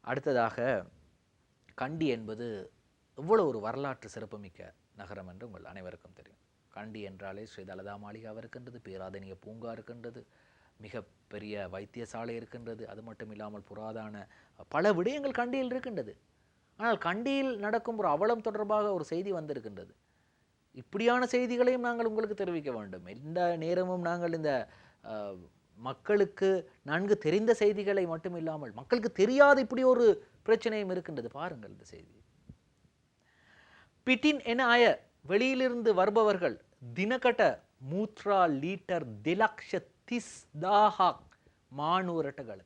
அடுத்ததாக கண்டி என்பது எவ்வளோ ஒரு வரலாற்று சிறப்புமிக்க நகரம் என்று உங்கள் அனைவருக்கும் தெரியும். கண்டி என்றாலே ஸ்ரீ தலதா மாளிகா இருக்கின்றது, பேராதனிய பூங்கா இருக்கின்றது, மிக பெரிய வைத்தியசாலை இருக்கின்றது. அது மட்டும் இல்லாமல் புராதான பல விடயங்கள் கண்டியில் இருக்கின்றது. ஆனால் கண்டியில் நடக்கும் ஒரு அவலம் தொடர்பாக ஒரு செய்தி வந்திருக்கின்றது. இப்படியான செய்திகளையும் நாங்கள் உங்களுக்கு தெரிவிக்க வேண்டும். எந்த நேரமும் நாங்கள் இந்த மக்களுக்கு நன்கு தெரிந்த செய்திகளை மட்டும் இல்லாமல் மக்களுக்கு தெரியாத இப்படி ஒரு பிரச்சனையும் இருக்கின்றது. பாருங்கள் இந்த செய்தி. பிட்டின் என ஆய வெளியிலிருந்து வருபவர்கள் தினகட்ட மூத்ரா லீட்டர் திலக்ஷ திஸ்தாஹாக் மானூரட்டகள்.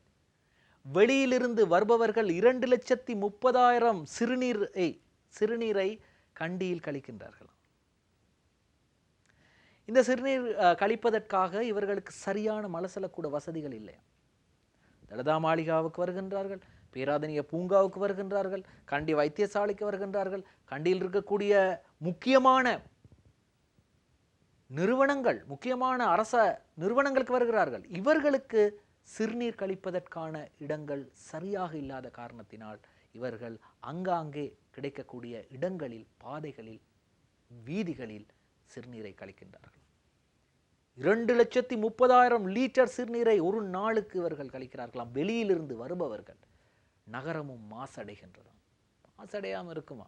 வெளியிலிருந்து வருபவர்கள் 2,30,000 சிறுநீரை கண்டியில் கழிக்கின்றார்கள். இந்த சிறுநீர் கழிப்பதற்காக இவர்களுக்கு சரியான மலசலக்கூட வசதிகள் இல்லை. தலதா மாளிகாவுக்கு வருகின்றார்கள், பேராதனிய பூங்காவுக்கு வருகின்றார்கள், கண்டி வைத்தியசாலைக்கு வருகின்றார்கள், கண்டியில் இருக்கக்கூடிய முக்கியமான நிறுவனங்கள், முக்கியமான அரச நிறுவனங்களுக்கு வருகிறார்கள். இவர்களுக்கு சிறுநீர் கழிப்பதற்கான இடங்கள் சரியாக இல்லாத காரணத்தினால் இவர்கள் அங்காங்கே கிடைக்கக்கூடிய இடங்களில், பாதைகளில், வீதிகளில் சிறுநீரை கழிக்கின்றார்கள். 2,30,000 லிட்டர் சிறுநீரை ஒரு நாளுக்கு இவர்கள் கழிக்கிறார்களாம். வெளியிலிருந்து வருபவர்கள். நகரமும் மாசடைகின்றதாம். மாசடையாமல் இருக்குமா?